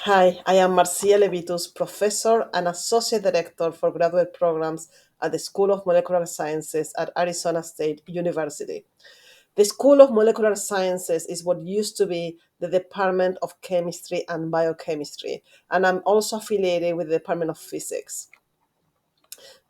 Hi, I am Marcia Levitus, professor and associate director for graduate programs at the School of Molecular Sciences at Arizona State University. The School of Molecular Sciences is what used to be the Department of Chemistry and Biochemistry, and I'm also affiliated with the Department of Physics.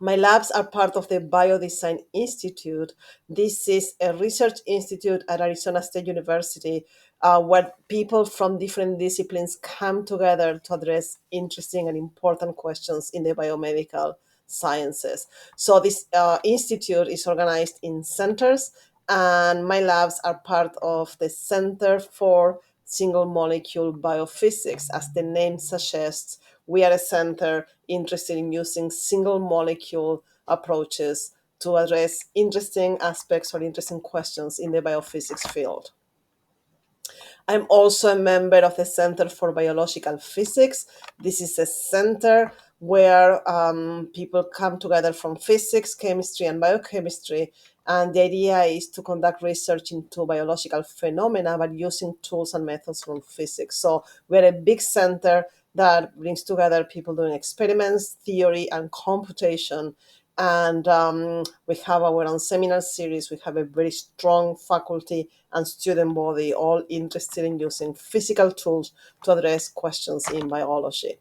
My labs are part of the Biodesign Institute. This is a research institute at Arizona State University where people from different disciplines come together to address interesting and important questions in the biomedical sciences. So, this institute is organized in centers, and my labs are part of the Center for Single Molecule Biophysics. As the name suggests, we are a center interested in using single molecule approaches to address interesting aspects or interesting questions in the biophysics field. I'm also a member of the Center for Biological Physics. This is a center where people come together from physics, chemistry, and biochemistry. And the idea is to conduct research into biological phenomena, but using tools and methods from physics. So we're a big center that brings together people doing experiments, theory, and computation. And we have our own seminar series. We have a very strong faculty and student body, all interested in using physical tools to address questions in biology.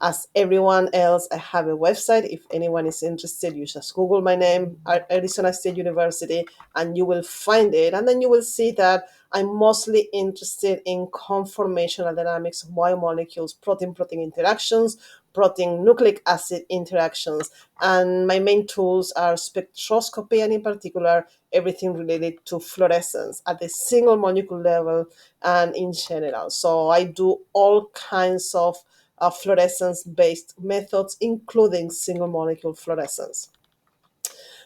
As everyone else, I have a website. If anyone is interested, you just Google my name, Arizona State University, and you will find it. And then you will see that I'm mostly interested in conformational dynamics of biomolecules, protein-protein interactions, protein nucleic acid interactions. And my main tools are spectroscopy, and in particular, everything related to fluorescence at the single molecule level and in general. So I do all kinds of fluorescence-based methods, including single molecule fluorescence.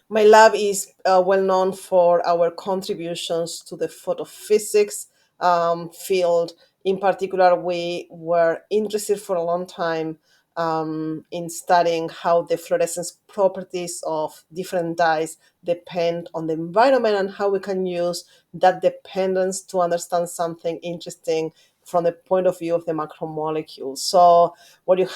My lab is well known for our contributions to the photophysics field. In particular, we were interested for a long time in studying how the fluorescence properties of different dyes depend on the environment and how we can use that dependence to understand something interesting from the point of view of the macromolecules. So what you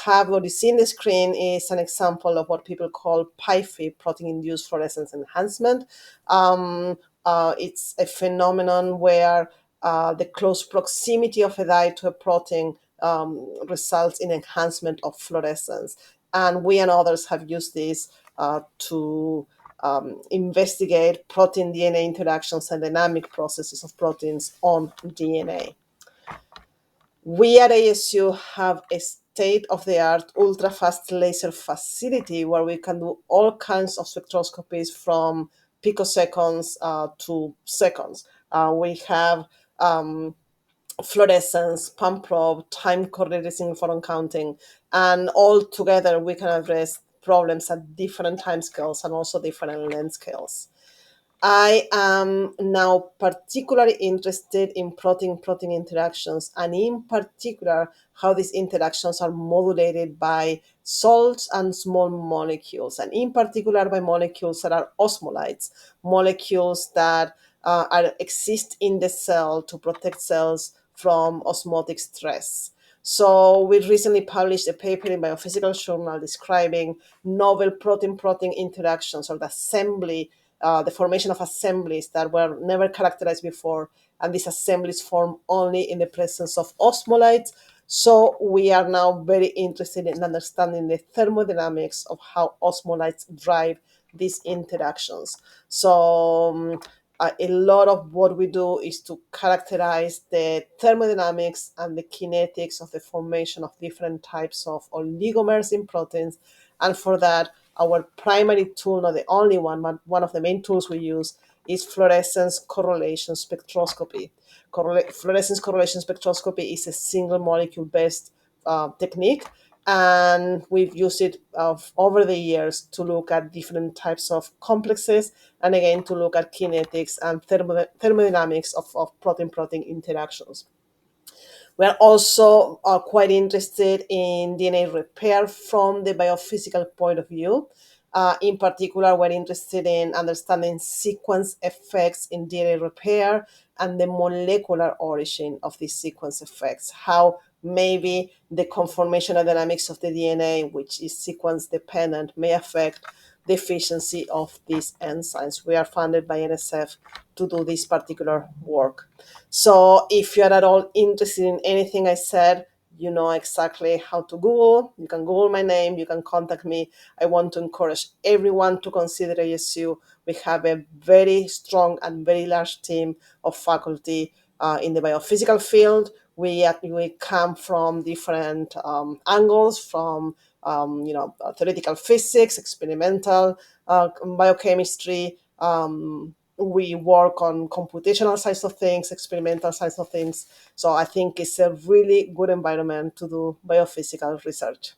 see in the screen is an example of what people call PIFE, protein-induced fluorescence enhancement. It's a phenomenon where the close proximity of a dye to a protein results in enhancement of fluorescence. And we and others have used this to investigate protein DNA interactions and dynamic processes of proteins on DNA. We at ASU have a state of the art ultra fast laser facility where we can do all kinds of spectroscopies from picoseconds to seconds. We have fluorescence, pump probe, time correlated single photon counting, and all together we can address problems at different time scales and also different length scales. I am now particularly interested in protein-protein interactions, and in particular, how these interactions are modulated by salts and small molecules, and in particular by molecules that are osmolytes, molecules that exist in the cell to protect cells from osmotic stress. So we recently published a paper in Biophysical Journal describing novel protein-protein interactions or the formation of assemblies that were never characterized before, and these assemblies form only in the presence of osmolytes. So we are now very interested in understanding the thermodynamics of how osmolytes drive these interactions. So a lot of what we do is to characterize the thermodynamics and the kinetics of the formation of different types of oligomers in proteins. And for that, our primary tool, not the only one, but one of the main tools we use is fluorescence correlation spectroscopy. Fluorescence correlation spectroscopy is a single molecule based technique, and we've used it over the years to look at different types of complexes, and again to look at kinetics and thermodynamics of protein-protein interactions. We are also quite interested in DNA repair from the biophysical point of view. In particular, we're interested in understanding sequence effects in DNA repair and the molecular origin of these sequence effects, how maybe the conformational dynamics of the DNA, which is sequence dependent, may affect the efficiency of these enzymes. We are funded by NSF to do this particular work. So if you're at all interested in anything I said, you know exactly how to Google. You can Google my name, you can contact me. I want to encourage everyone to consider ASU. We have a very strong and very large team of faculty in the biophysical field. We come from different angles, from theoretical physics, experimental biochemistry. We work on computational sides of things, experimental sides of things. So I think it's a really good environment to do biophysical research.